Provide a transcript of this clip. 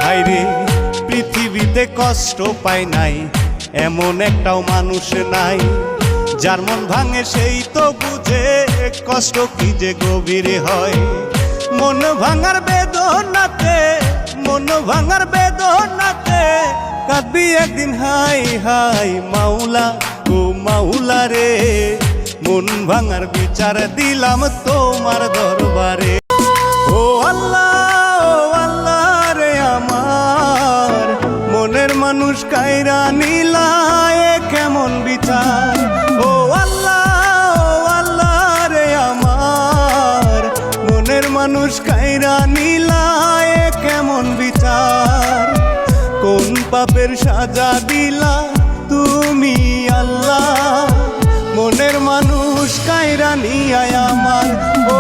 হায়রে পৃথিবীতে কষ্ট পায় নাই এমন একটাও মানুষ নাই, যার মন ভাঙে সেই তো বুঝে কষ্ট কি যে গভীর হয়। মন ভাঙার বেদনাতে কাঁদবি একদিন হাই হাই মাওলা ও মাওলা রে, মন ভাঙার বিচার দিলাম তোমার দরবারে। ও আল্লাহ রে আমার মনের মানুষ কাইরা নিলায় কেমন বিচার। ও আল্লাহ রে আমার মনের মানুষ কাইরা নিলায় কেমন বিচার। কোন পাপের সাজা দিলা তুমি আল্লাহ, মনের মানুষ কাইরা নিয়ায় আমার। ও